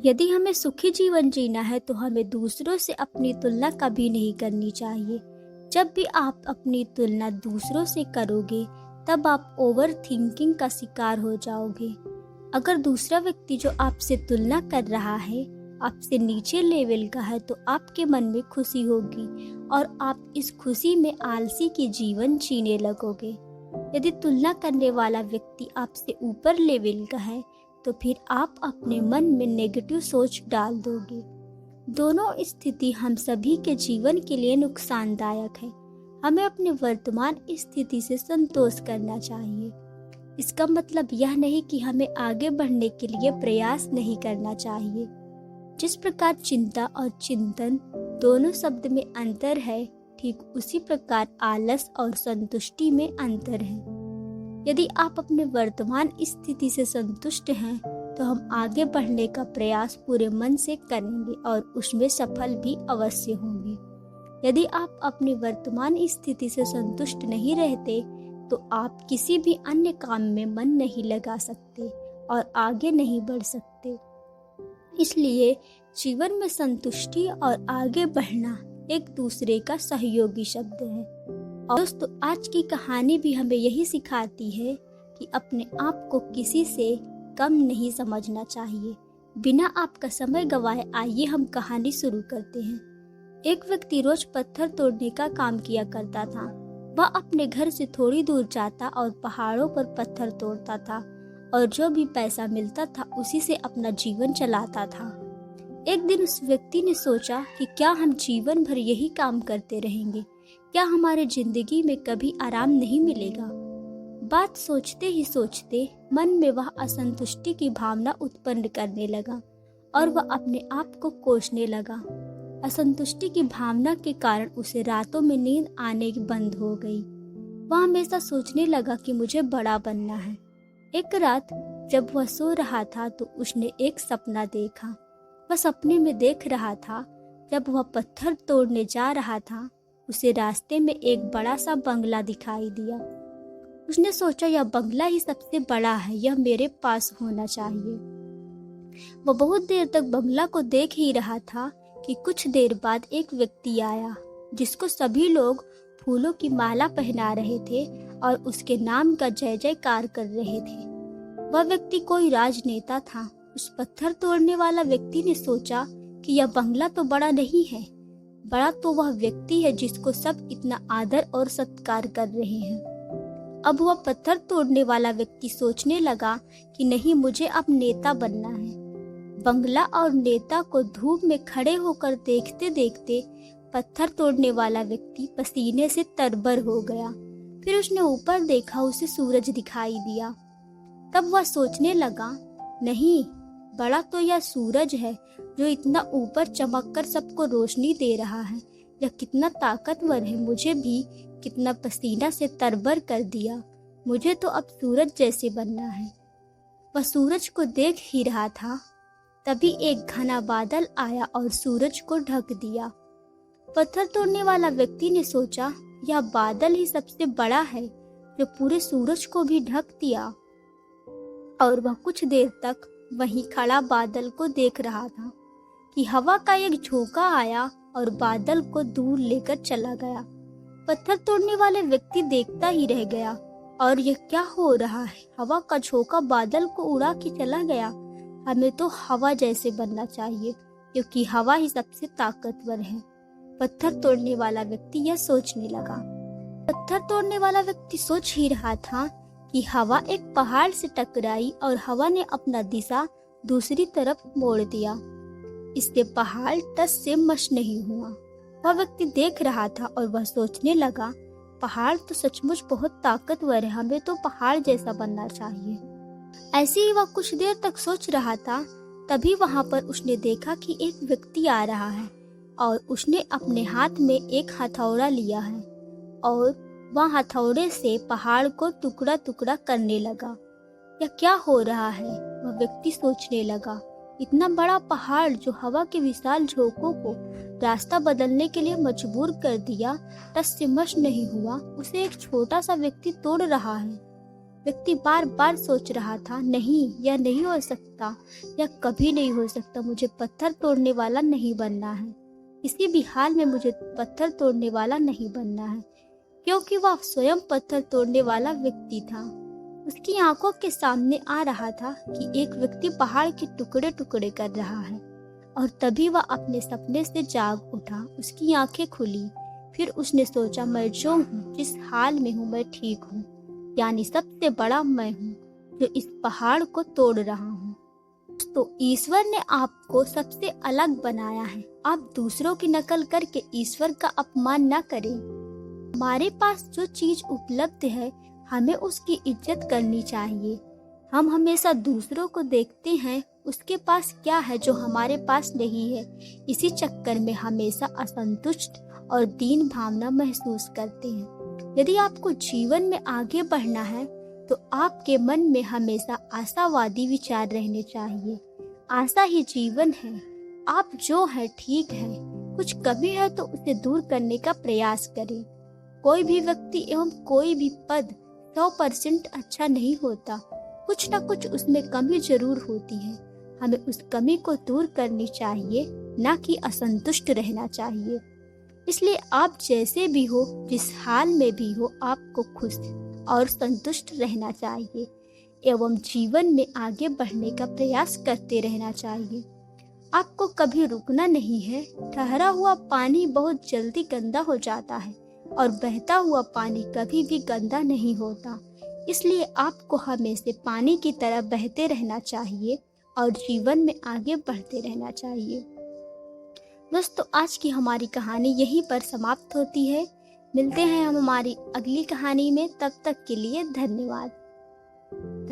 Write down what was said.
यदि हमें सुखी जीवन जीना है तो हमें दूसरों से अपनी तुलना कभी नहीं करनी चाहिए। जब भी आप अपनी तुलना दूसरों से करोगे तब आप ओवर थिंकिंग का शिकार हो जाओगे। अगर दूसरा व्यक्ति जो आपसे तुलना कर रहा है आपसे नीचे लेवल का है तो आपके मन में खुशी होगी और आप इस खुशी में आलसी की जीवन जीने लगोगे। यदि तुलना करने वाला व्यक्ति आपसे ऊपर लेवल का है तो फिर आप अपने मन में नेगेटिव सोच डाल दोगे। दोनों स्थिति हम सभी के जीवन के लिए नुकसानदायक है। हमें अपने वर्तमान स्थिति से संतोष करना चाहिए। इसका मतलब यह नहीं कि हमें आगे बढ़ने के लिए प्रयास नहीं करना चाहिए। जिस प्रकार चिंता और चिंतन दोनों शब्द में अंतर है, ठीक उसी प्रकार आलस और संतुष्टि में अंतर है। यदि आप अपने वर्तमान स्थिति से संतुष्ट हैं तो हम आगे बढ़ने का प्रयास पूरे मन से करेंगे और उसमें सफल भी अवश्य होंगे। यदि आप अपनी वर्तमान स्थिति से संतुष्ट नहीं रहते तो आप किसी भी अन्य काम में मन नहीं लगा सकते और आगे नहीं बढ़ सकते। इसलिए जीवन में संतुष्टि और आगे बढ़ना एक दूसरे का सहयोगी शब्द है। और दोस्तों, आज की कहानी भी हमें यही सिखाती है कि अपने आप को किसी से कम नहीं समझना चाहिए। बिना आपका समय गवाए आइए हम कहानी शुरू करते हैं। एक व्यक्ति रोज पत्थर तोड़ने का काम किया करता था। वह अपने घर से थोड़ी दूर जाता और पहाड़ों पर पत्थर तोड़ता था और जो भी पैसा मिलता था उसी से अपना जीवन चलाता था। एक दिन उस व्यक्ति ने सोचा कि क्या हम जीवन भर यही काम करते रहेंगे? क्या हमारे जिंदगी में कभी आराम नहीं मिलेगा? बात सोचते ही सोचते मन में वह असंतुष्टि की भावना उत्पन्न करने लगा और वह अपने आप को कोसने लगा। असंतुष्टि की भावना के कारण उसे रातों में नींद आने बंद हो गई। वह हमेशा सोचने लगा कि मुझे बड़ा बनना है। एक रात जब वह सो रहा था तो उसने एक सपना देखा। वह सपने में देख रहा था जब वह पत्थर तोड़ने जा रहा था उसे रास्ते में एक बड़ा सा बंगला दिखाई दिया। उसने सोचा यह बंगला ही सबसे बड़ा है, यह मेरे पास होना चाहिए। वह बहुत देर तक बंगला को देख ही रहा था कि कुछ देर बाद एक व्यक्ति आया जिसको सभी लोग फूलों की माला पहना रहे थे और उसके नाम का जय जयकार कर रहे थे। वह व्यक्ति कोई राजनेता था। उस पत्थर तोड़ने वाला व्यक्ति ने सोचा कि यह बंगला तो बड़ा नहीं है, बड़ा तो वह व्यक्ति है जिसको सब इतना आदर और सत्कार कर रहे हैं। अब वह पत्थर तोड़ने वाला व्यक्ति सोचने लगा कि नहीं, मुझे अब नेता बनना है। बंगला और नेता को धूप में खड़े होकर देखते देखते पत्थर तोड़ने वाला व्यक्ति पसीने से तरबर हो गया। फिर उसने ऊपर देखा, उसे सूरज दिखाई दिया। तब वह सोचने लगा, नहीं, बड़ा तो यह सूरज है जो इतना ऊपर चमककर सबको रोशनी दे रहा है। यह कितना ताकतवर है, मुझे भी कितना पसीना से तरबर कर दिया। मुझे तो अब सूरज जैसे बनना है। वह सूरज को देख ही रहा था, तभी एक घना बादल आया और सूरज को ढक दिया। पत्थर तोड़ने वाला व्यक्ति ने सोचा यह बादल ही सबसे बड़ा है जो पूरे सूरज को भी ढक दिया। और वह कुछ देर तक वहीं खड़ा बादल को देख रहा था कि हवा का एक झोंका आया और बादल को दूर लेकर चला गया। पत्थर तोड़ने वाले व्यक्ति देखता ही रह गया, और यह क्या हो रहा है? हवा का झोंका बादल को उड़ा के चला गया। हमें तो हवा जैसे बनना चाहिए क्योंकि हवा ही सबसे ताकतवर है। पत्थर तोड़ने वाला व्यक्ति यह सोचने लगा। पत्थर तोड़ने वाला व्यक्ति सोच ही रहा था कि हवा एक पहाड़ से टकराई और हवा ने अपना दिशा दूसरी तरफ मोड़ दिया। इससे पहाड़ टस से मस नहीं हुआ। वह व्यक्ति देख रहा था और वह सोचने लगा, पहाड़ तो सचमुच बहुत ताकतवर है, हमें तो पहाड़ जैसा बनना चाहिए। ऐसे ही वह कुछ देर तक सोच रहा था, तभी वहां पर उसने देखा कि एक व्यक्ति आ रहा है और उसने अपने हाथ में एक हथौड़ा लिया है और वह हथौड़े से पहाड़ को टुकड़ा टुकड़ा करने लगा। यह क्या हो रहा है? वह व्यक्ति सोचने लगा। इतना बड़ा पहाड़ जो हवा के विशाल झोंकों को रास्ता बदलने के लिए मजबूर कर दिया, टस से मस नहीं हुआ, उसे एक छोटा सा व्यक्ति तोड़ रहा है। व्यक्ति बार बार सोच रहा था, नहीं, यह नहीं हो सकता, यह कभी नहीं हो सकता, मुझे पत्थर तोड़ने वाला नहीं बनना है, किसी भी हाल में मुझे पत्थर तोड़ने वाला नहीं बनना है, क्योंकि वह स्वयं पत्थर तोड़ने वाला व्यक्ति था। उसकी आंखों के सामने आ रहा था कि एक व्यक्ति पहाड़ के टुकड़े टुकड़े कर रहा है, और तभी वह अपने सपने से जाग उठा। उसकी आंखें खुली, फिर उसने सोचा, मैं जो हूँ, जिस हाल में हूँ, मैं ठीक हूँ, यानी सबसे बड़ा मैं हूँ जो इस पहाड़ को तोड़ रहा हूँ। तो ईश्वर ने आपको सबसे अलग बनाया है। आप दूसरों की नकल करके ईश्वर का अपमान न करें। हमारे पास जो चीज उपलब्ध है, हमें उसकी इज्जत करनी चाहिए। हम हमेशा दूसरों को देखते हैं उसके पास क्या है जो हमारे पास नहीं है, इसी चक्कर में हमेशा असंतुष्ट और दीन भावना महसूस करते हैं। यदि आपको जीवन में आगे बढ़ना है तो आपके मन में हमेशा आशावादी विचार रहने चाहिए। आशा ही जीवन है। आप जो है ठीक है, कुछ कमी है तो उसे दूर करने का प्रयास करें। कोई भी व्यक्ति एवं कोई भी पद 100% अच्छा नहीं होता, कुछ ना कुछ उसमें कमी जरूर होती है। हमें उस कमी को दूर करनी चाहिए, ना कि असंतुष्ट रहना चाहिए। इसलिए आप जैसे भी हो, जिस हाल में भी हो, आपको खुश और संतुष्ट रहना चाहिए एवं जीवन में आगे बढ़ने का प्रयास करते रहना चाहिए। आपको कभी रुकना नहीं है। ठहरा हुआ पानी बहुत जल्दी गंदा हो जाता है और बहता हुआ पानी कभी भी गंदा नहीं होता। इसलिए आपको हमेशा पानी की तरह बहते रहना चाहिए और जीवन में आगे बढ़ते रहना चाहिए। दोस्तों, आज की हमारी कहानी यहीं पर समाप्त होती है। मिलते हैं हम हमारी अगली कहानी में। तब तक के लिए धन्यवाद।